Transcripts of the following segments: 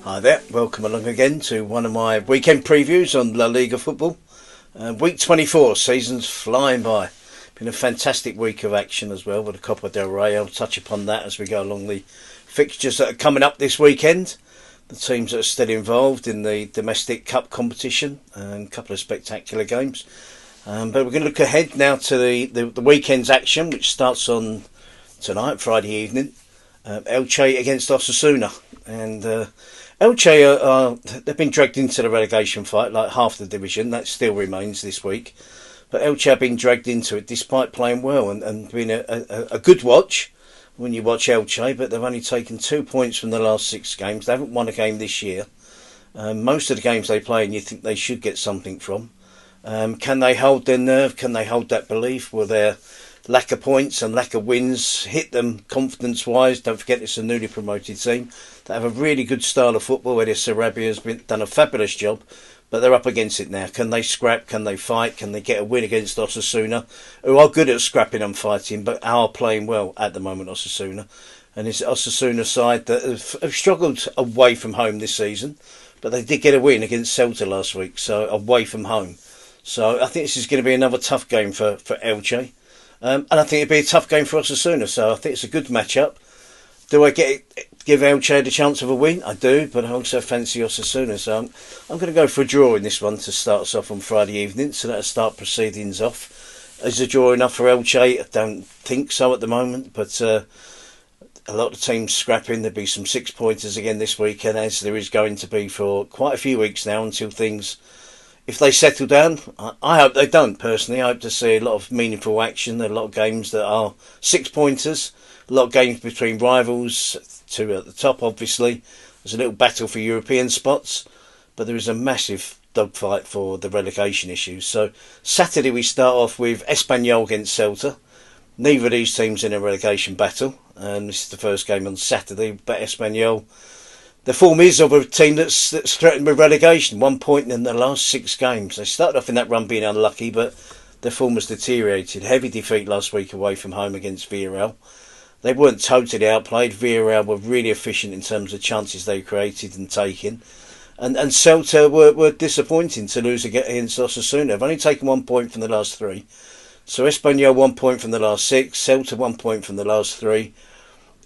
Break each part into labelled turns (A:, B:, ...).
A: Hi there, welcome along again to one of my weekend previews on La Liga football. Week 24, season's flying by. Been a fantastic week of action as well with the Copa Del Rey. I'll touch upon that as we go along the fixtures that are coming up this weekend. The teams that are still involved in the domestic cup competition and a couple of spectacular games. But we're going to look ahead now to the weekend's action, which starts on tonight, Friday evening. Elche against Osasuna. And Elche, they've been dragged into the relegation fight, like half the division. That still remains this week. But Elche have been dragged into it despite playing well and being a good watch when you watch Elche. But they've only taken 2 points from the last 6 games. They haven't won a game this year. Most of the games they play, and you think they should get something from. Can they hold their nerve? Can they hold that belief? Will their lack of points and lack of wins hit them confidence-wise? Don't forget it's a newly promoted team. They have a really good style of football where Sarabia has done a fabulous job, but they're up against it now. Can they scrap? Can they fight? Can they get a win against Osasuna, who are good at scrapping and fighting, but are playing well at the moment, Osasuna. And it's Osasuna side that have struggled away from home this season, but they did get a win against Celta last week, so away from home. So I think this is going to be another tough game for Elche. And I think it'd be a tough game for Osasuna, so I think it's a good matchup. Do I give Elche the chance of a win? I do, but I also fancy Osasuna, so I'm going to go for a draw in this one to start us off on Friday evening, so that'll start proceedings off. Is a draw enough for Elche? I don't think so at the moment, but a lot of teams scrapping. There'll be some 6-pointers again this weekend, as there is going to be for quite a few weeks now until things... If they settle down, I hope they don't, personally. I hope to see a lot of meaningful action. There are a lot of games that are 6-pointers. A lot of games between rivals, 2 at the top, obviously. There's a little battle for European spots. But there is a massive dogfight for the relegation issues. So, Saturday we start off with Espanyol against Celta. Neither of these teams in a relegation battle. This is the first game on Saturday. But Espanyol... The form is of a team that's threatened with relegation. 1 point in the last 6 games. They started off in that run being unlucky, but their form has deteriorated. Heavy defeat last week away from home against Villarreal. They weren't totally outplayed. Villarreal were really efficient in terms of chances they created and taken. And Celta were disappointing to lose against Osasuna. They've only taken 1 point from the last 3. So Espanyol 1 point from the last 6. Celta 1 point from the last 3.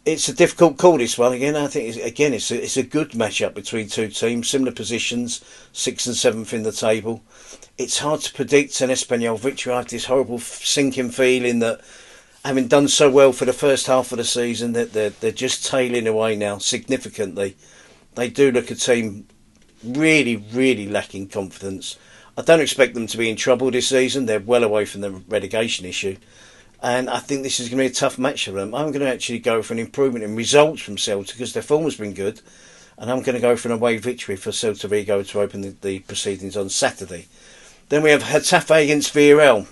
A: It's a difficult call, this one. Again, I think, it's a good matchup between two teams. Similar positions, 6th and 7th in the table. It's hard to predict an Espanyol victory. I have this horrible sinking feeling that, having done so well for the first half of the season, that they're just tailing away now significantly. They do look a team really, really lacking confidence. I don't expect them to be in trouble this season. They're well away from the relegation issue. And I think this is going to be a tough match for them. I'm going to actually go for an improvement in results from Celta because their form has been good. And I'm going to go for an away victory for Celta Vigo to open the proceedings on Saturday. Then we have Getafe against Villarreal.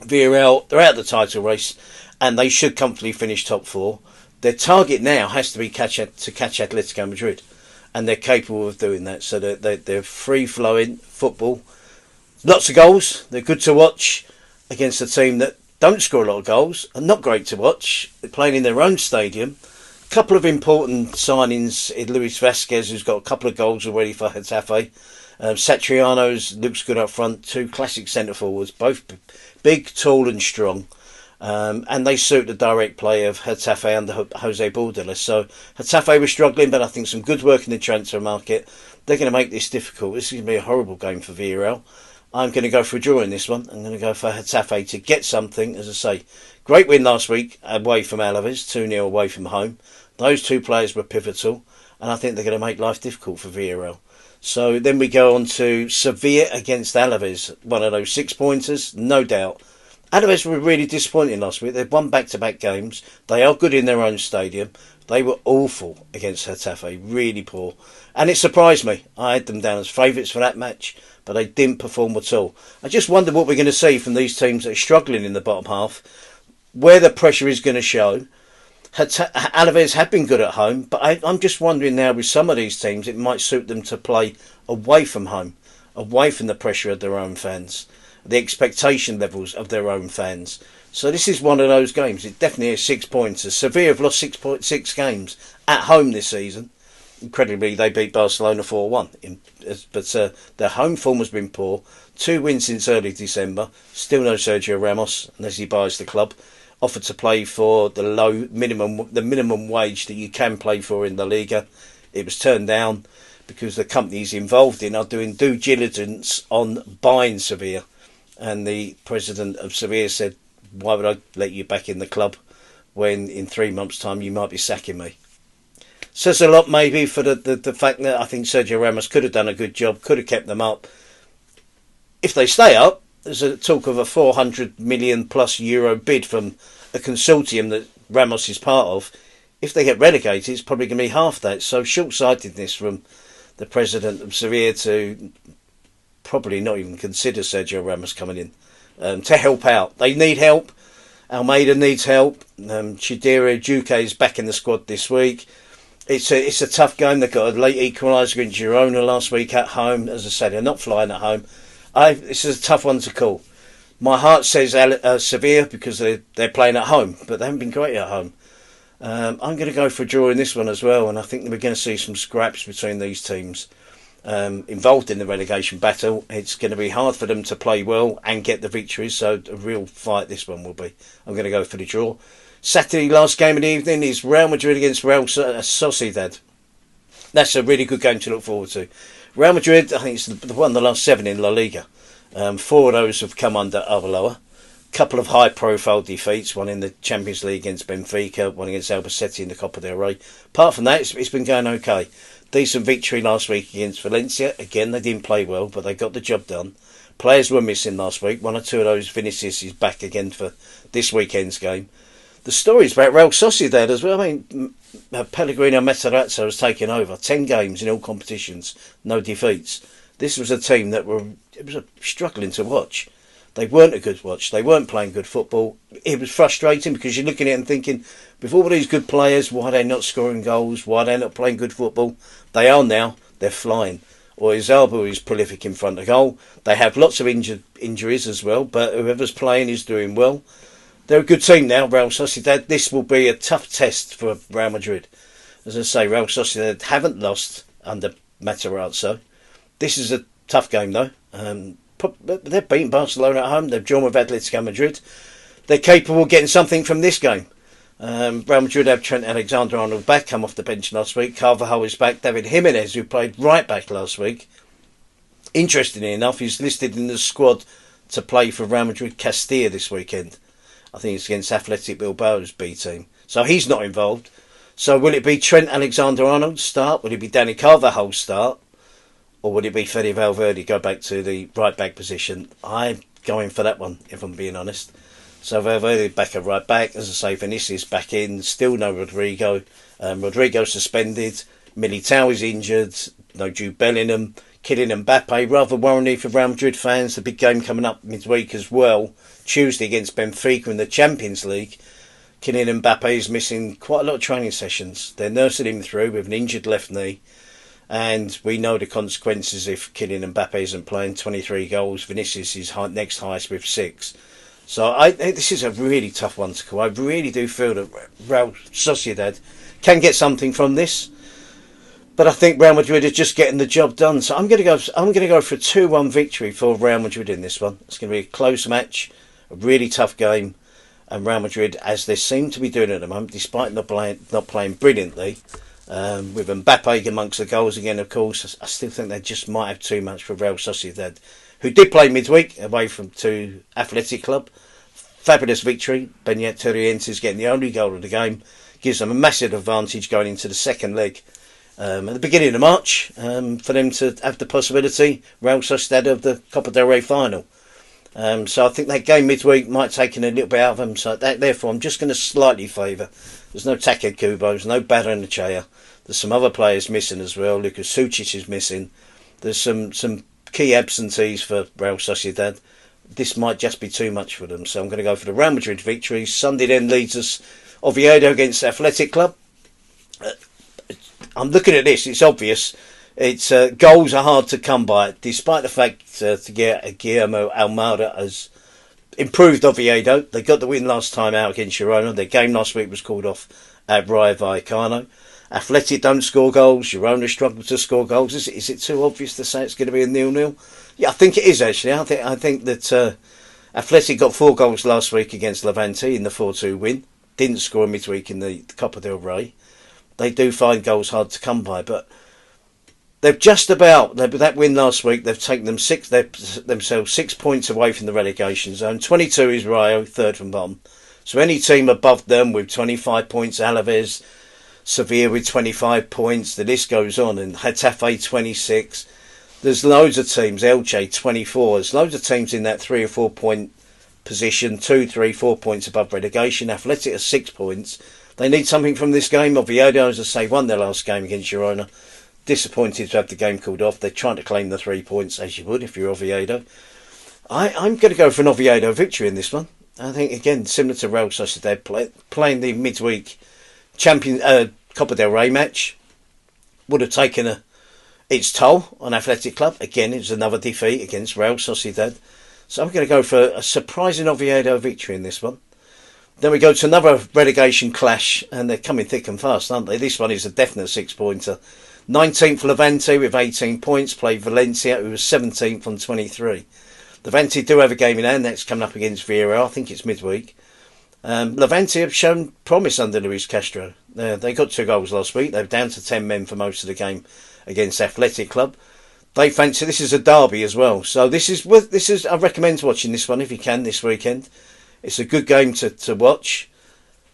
A: Villarreal, they're out of the title race and they should comfortably finish top 4. Their target now has to be to catch Atletico Madrid. And they're capable of doing that. So they're free-flowing football. Lots of goals. They're good to watch against a team that don't score a lot of goals and not great to watch. They're playing in their own stadium. A couple of important signings in Luis Vasquez, who's got a couple of goals already for Getafe. Satriano's looks good up front. 2 classic centre forwards, both big, tall and strong. And they suit the direct play of Getafe under Jose Bordelas. So Getafe was struggling, but I think some good work in the transfer market. They're going to make this difficult. This is going to be a horrible game for Villarreal. I'm going to go for a draw in this one. I'm going to go for Getafe to get something. As I say, great win last week away from Alaves, 2-0 away from home. Those 2 players were pivotal, and I think they're going to make life difficult for Villarreal. So then we go on to Sevilla against Alaves. One of those 6-pointers, no doubt. Alaves were really disappointing last week. They've won back-to-back games. They are good in their own stadium. They were awful against Getafe, really poor. And it surprised me. I had them down as favourites for that match, but they didn't perform at all. I just wonder what we're going to see from these teams that are struggling in the bottom half, where the pressure is going to show. Alaves have been good at home, but I'm just wondering now with some of these teams, it might suit them to play away from home, away from the pressure of their own fans, the expectation levels of their own fans. So this is one of those games. It definitely is 6 points. Sevilla have lost 6 games at home this season. incredibly, they beat Barcelona 4-1. But their home form has been poor. 2 wins since early December. Still no Sergio Ramos, unless he buys the club. Offered to play for the minimum wage that you can play for in the Liga. It was turned down because the companies involved in are doing due diligence on buying Sevilla. And the president of Sevilla said, why would I let you back in the club when in 3 months' time you might be sacking me? Says a lot maybe for the fact that I think Sergio Ramos could have done a good job, could have kept them up. If they stay up, there's a talk of a 400 million plus euro bid from a consortium that Ramos is part of. If they get relegated, it's probably going to be half that. So short-sightedness from the president of Sevilla to probably not even consider Sergio Ramos coming in to help out. They need help. Almeida needs help. Chidera Duque is back in the squad this week. It's a tough game. They got a late equaliser against Girona last week at home. As I said, they're not flying at home. This is a tough one to call. My heart says Sevilla because they're playing at home, but they haven't been great at home. I'm going to go for a draw in this one as well, and I think we're going to see some scraps between these teams involved in the relegation battle. It's going to be hard for them to play well and get the victories, so a real fight this one will be. I'm going to go for the draw. Saturday, last game of the evening, is Real Madrid against Real Sociedad. That's a really good game to look forward to. Real Madrid, I think it's the one of the last 7 in La Liga. 4 of those have come under Arbeloa. Couple of high-profile defeats, one in the Champions League against Benfica, one against Albacete in the Copa del Rey. Apart from that, it's been going okay. Decent victory last week against Valencia. Again, they didn't play well, but they got the job done. Players were missing last week. 1 or 2 of those. Vinicius is back again for this weekend's game. The story's about Real Sociedad as well. I mean, Pellegrino Matarazzo has taken over 10 games in all competitions, no defeats. This was a team that was struggling to watch. They weren't a good watch. They weren't playing good football. It was frustrating because you're looking at it and thinking, with all these good players, why are they not scoring goals? Why are they not playing good football? They are now. They're flying. Oyarzabal is prolific in front of goal. They have lots of injuries as well, but whoever's playing is doing well. They're a good team now, Real Sociedad. This will be a tough test for Real Madrid. As I say, Real Sociedad haven't lost under Matarazzo. This is a tough game, though. They've beaten Barcelona at home. They've drawn with Atletico Madrid. They're capable of getting something from this game. Real Madrid have Trent Alexander-Arnold back, come off the bench last week. Carvajal is back. David Jimenez, who played right back last week. Interestingly enough, he's listed in the squad to play for Real Madrid Castilla this weekend. I think it's against Athletic Bilbao's B team. So he's not involved. So will it be Trent Alexander-Arnold start? Will it be Danny Carvajal start? Or would it be Fede Valverde go back to the right back position? I'm going for that one, if I'm being honest. So Valverde back at right back. As I say, Vinicius back in. Still no Rodrigo. Rodrigo suspended. Militao is injured. No Jude Bellingham. Kylian Mbappe. Rather worrying for Real Madrid fans. The big game coming up midweek as well. Tuesday against Benfica in the Champions League. Kylian Mbappe is missing quite a lot of training sessions. They're nursing him through with an injured left knee. And we know the consequences if Kylian Mbappe isn't playing. 23 goals. Vinicius is next highest with 6. So this is a really tough one to call. I really do feel that Real Sociedad can get something from this. But I think Real Madrid is just getting the job done. So I'm going to go for a 2-1 victory for Real Madrid in this one. It's going to be a close match, a really tough game. And Real Madrid, as they seem to be doing at the moment, despite not playing brilliantly, with Mbappe amongst the goals again, of course, I still think they just might have too much for Real Sociedad, who did play midweek away to Athletic Club. Fabulous victory. Beñat Torrientes getting the only goal of the game. Gives them a massive advantage going into the second leg. At the beginning of March, for them to have the possibility, Real Sociedad of the Copa del Rey final. So I think that game midweek might take in a little bit out of them. So therefore, I'm just going to slightly favour. There's no Take Kubos, no Barrenechea. There's some other players missing as well. Lucas Sucic is missing. There's some key absentees for Real Sociedad. This might just be too much for them. So I'm going to go for the Real Madrid victory. Sunday then leads us Oviedo against Athletic Club. I'm looking at this. It's obvious. It's goals are hard to come by, despite the fact Guillermo Almada has improved Oviedo. They got the win last time out against Girona. Their game last week was called off at Rayo Vallecano. Athletic don't score goals. Girona struggle to score goals. Is it too obvious to say it's going to be a 0-0? Yeah, I think it is actually. I think that Athletic got 4 goals last week against Levante in the 4-2 win. Didn't score midweek in the Copa del Rey. They do find goals hard to come by, but they've just about, that win last week, they've taken themselves 6 points away from the relegation zone. 22 is Rayo, third from bottom. So any team above them with 25 points, Alaves, Sevilla with 25 points, the list goes on, and Getafe 26. There's loads of teams, Elche 24. There's loads of teams in that 3 or 4 point position, 2, 3, 4 points above relegation. Athletic are 6 points. They need something from this game. Oviedo, as I say, won their last game against Girona. Disappointed to have the game called off. They're trying to claim the 3 points, as you would if you're Oviedo. I'm going to go for an Oviedo victory in this one. I think, again, similar to Real Sociedad, playing the midweek Copa del Rey match would have taken its toll on Athletic Club. Again, it was another defeat against Real Sociedad. So I'm going to go for a surprising Oviedo victory in this one. Then we go to another relegation clash, and they're coming thick and fast, aren't they? This one is a definite 6-pointer. 19th Levante with 18 points, played Valencia, who was 17th on 23. Levante do have a game in hand, that's coming up against Villarreal. I think it's midweek. Levante have shown promise under Luis Castro. They got 2 goals last week. They're down to 10 men for most of the game against Athletic Club. They fancy, this is a derby as well. So this is I recommend watching this one if you can this weekend. It's a good game to watch.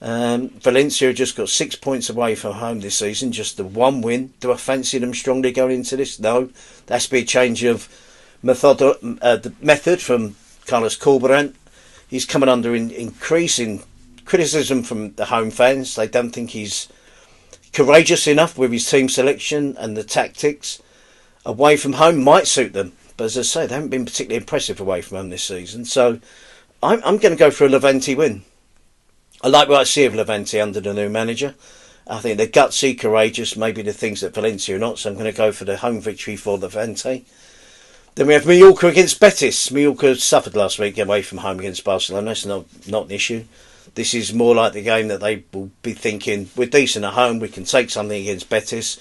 A: Valencia just got 6 points away from home this season, just the 1 win. Do I fancy them strongly going into this? No. There has to be a change of the method from Carlos Corberán. He's coming under increasing criticism from the home fans. They don't think he's courageous enough with his team selection, and the tactics away from home might suit them. But as I say, they haven't been particularly impressive away from home this season. So I'm going to go for a Levante win. I like what I see of Levante under the new manager. I think they're gutsy, courageous, maybe the things that Valencia are not. So I'm going to go for the home victory for Levante. Then we have Mallorca against Betis. Mallorca suffered last week away from home against Barcelona. That's not an issue. This is more like the game that they will be thinking, we're decent at home, we can take something against Betis.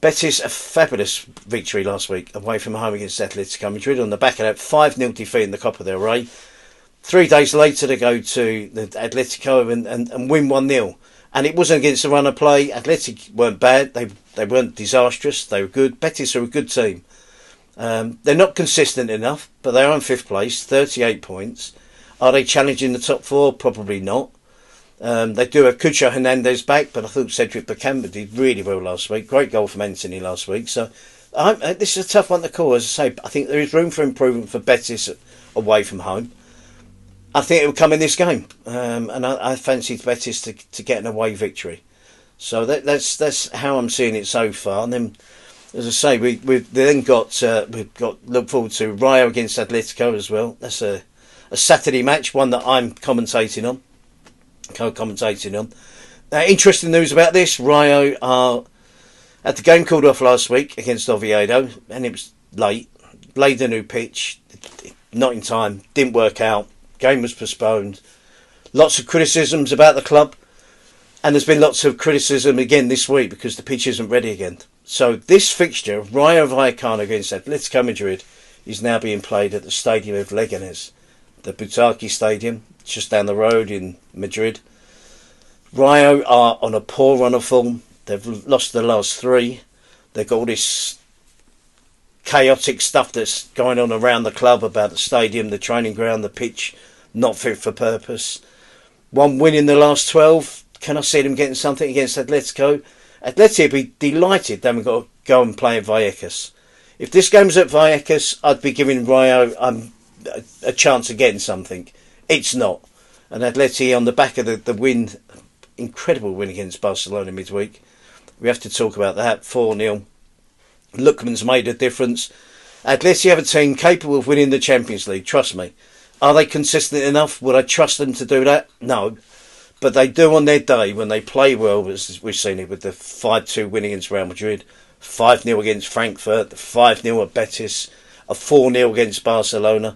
A: Betis, a fabulous victory last week away from home against Atletico Madrid on the back of that 5-0 defeat in the Copa del Rey. 3 days later they go to the Atletico and win 1-0. And it wasn't against the run of play. Athletic weren't bad, they weren't disastrous, they were good. Betis are a good team. They're not consistent enough, but they are in 5th place, 38 points. Are they challenging the top 4? Probably not. They do have Cucho Hernandez back, but I thought Cedric Bacamba did really well last week. Great goal from Anthony last week. So this is a tough one to call. As I say, I think there is room for improvement for Betis away from home. I think it will come in this game, and I fancied Betis to get an away victory. So that's how I'm seeing it so far. And then, as I say, we've then got look forward to Rayo against Atletico as well. That's a Saturday match, one that I'm co-commentating on. Interesting news about this: Rayo had the game called off last week against Oviedo, and it was late. Laid a new pitch, not in time, didn't work out. Game was postponed. Lots of criticisms about the club, and there's been lots of criticism again this week because the pitch isn't ready again. So this fixture, Rayo Vallecano against Atletico Madrid, is now being played at the Stadium of Leganés, the Butaki Stadium, just down the road in Madrid. Rayo are on a poor run of form. They've lost the last 3. They've got all this chaotic stuff that's going on around the club about the stadium, the training ground, the pitch, not fit for purpose. 1 win in the last 12. Can I see them getting something against Atletico? Atletico would be delighted they haven't got to go and play at Vallecas. If this game's at Vallecas, I'd be giving Rayo a chance of getting something. It's not. And Atleti on the back of the win, incredible win against Barcelona midweek. We have to talk about that. 4-0. Lookman's made a difference. Atleti have a team capable of winning the Champions League, trust me. Are they consistent enough? Would I trust them to do that? No. But they do on their day when they play well, as we've seen it with the 5-2 win against Real Madrid, 5-0 against Frankfurt, the 5-0 at Betis, a 4-0 against Barcelona.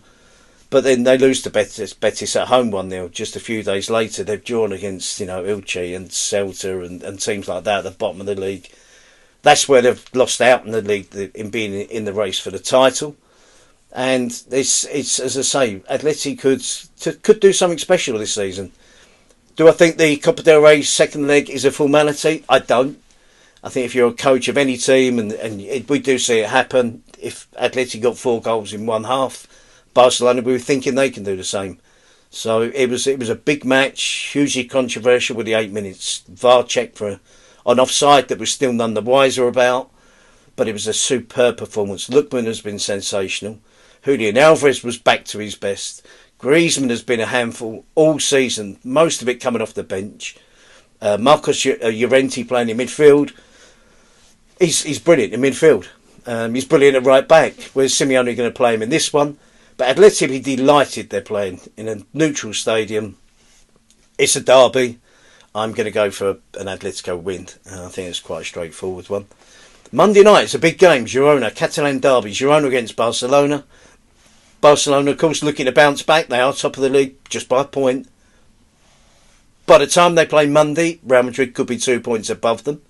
A: But then they lose to Betis at home 1-0. Just a few days later, they've drawn against, Elche and Celta and teams like that at the bottom of the league. That's where they've lost out in the league, in being in the race for the title. And it's as I say, Atleti could do something special this season. Do I think the Copa del Rey second leg is a formality? I don't. I think if you're a coach of any team, and we do see it happen, if Atleti got 4 goals in one half, Barcelona, we were thinking they can do the same. So it was a big match, hugely controversial with the 8 minutes VAR check for an offside that we're still none the wiser about. But it was a superb performance. Lookman has been sensational. Julian Alvarez was back to his best. Griezmann has been a handful all season, most of it coming off the bench. Marcos Llorente playing in midfield. He's brilliant in midfield. He's brilliant at right back. Where's Simeone going to play him in this one? But Atleti will be delighted they're playing in a neutral stadium. It's a derby. I'm going to go for an Atletico win. I think it's quite a straightforward one. Monday night, it's a big game. Girona, Catalan derby. Girona against Barcelona. Barcelona, of course, looking to bounce back. They are top of the league just by a point. By the time they play Monday, Real Madrid could be 2 points above them.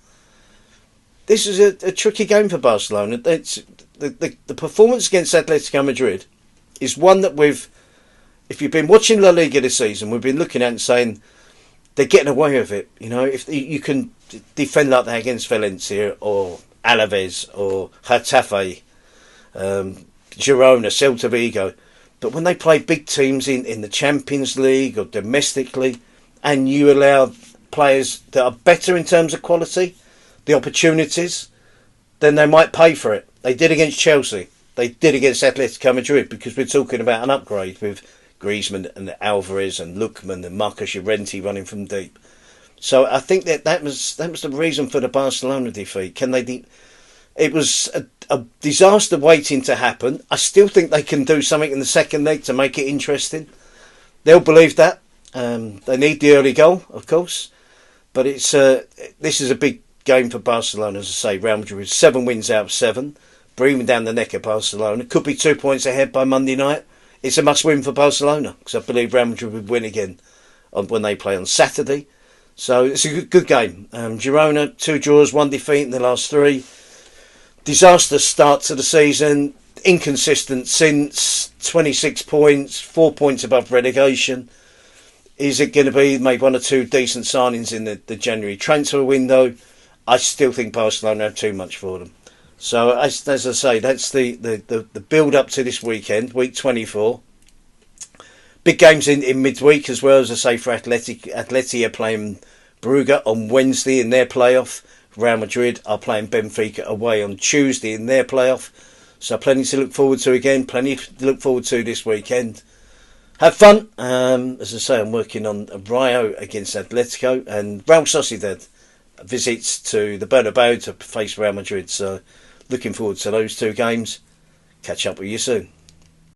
A: This is a tricky game for Barcelona. It's, the performance against Atletico Madrid is one that if you've been watching La Liga this season, we've been looking at and saying they're getting away with it. If you can defend like that against Valencia or Alaves or Getafe, Girona, Celta Vigo, but when they play big teams in the Champions League or domestically, and you allow players that are better in terms of quality, the opportunities, then they might pay for it. They did against Chelsea. They did against Atletico Madrid, because we're talking about an upgrade with Griezmann and Alvarez and Lookman and Marcos Llorente running from deep. So I think that was the reason for the Barcelona defeat. It was a disaster waiting to happen. I still think they can do something in the second leg to make it interesting. They'll believe that. They need the early goal, of course. But this is a big game for Barcelona, as I say. Real Madrid with 7 wins out of 7. Breathing down the neck of Barcelona. Could be 2 points ahead by Monday night. It's a must-win for Barcelona, because I believe Real Madrid would win again when they play on Saturday. So it's a good game. Girona, 2 draws, 1 defeat in the last 3. Disaster start to the season. Inconsistent since. 26 points, 4 points above relegation. Is it going to be maybe 1 or 2 decent signings in the January transfer window? I still think Barcelona have too much for them. So as I say, that's the build up to this weekend, week 24. Big games in midweek as well, as I say, for Atleti are playing Brugge on Wednesday in their playoff. Real Madrid are playing Benfica away on Tuesday in their playoff. So plenty to look forward to again, plenty to look forward to this weekend. Have fun. As I say, I'm working on Rayo against Atletico, and Real Sociedad visits to the Bernabeu to face Real Madrid. So looking forward to those 2 games. Catch up with you soon.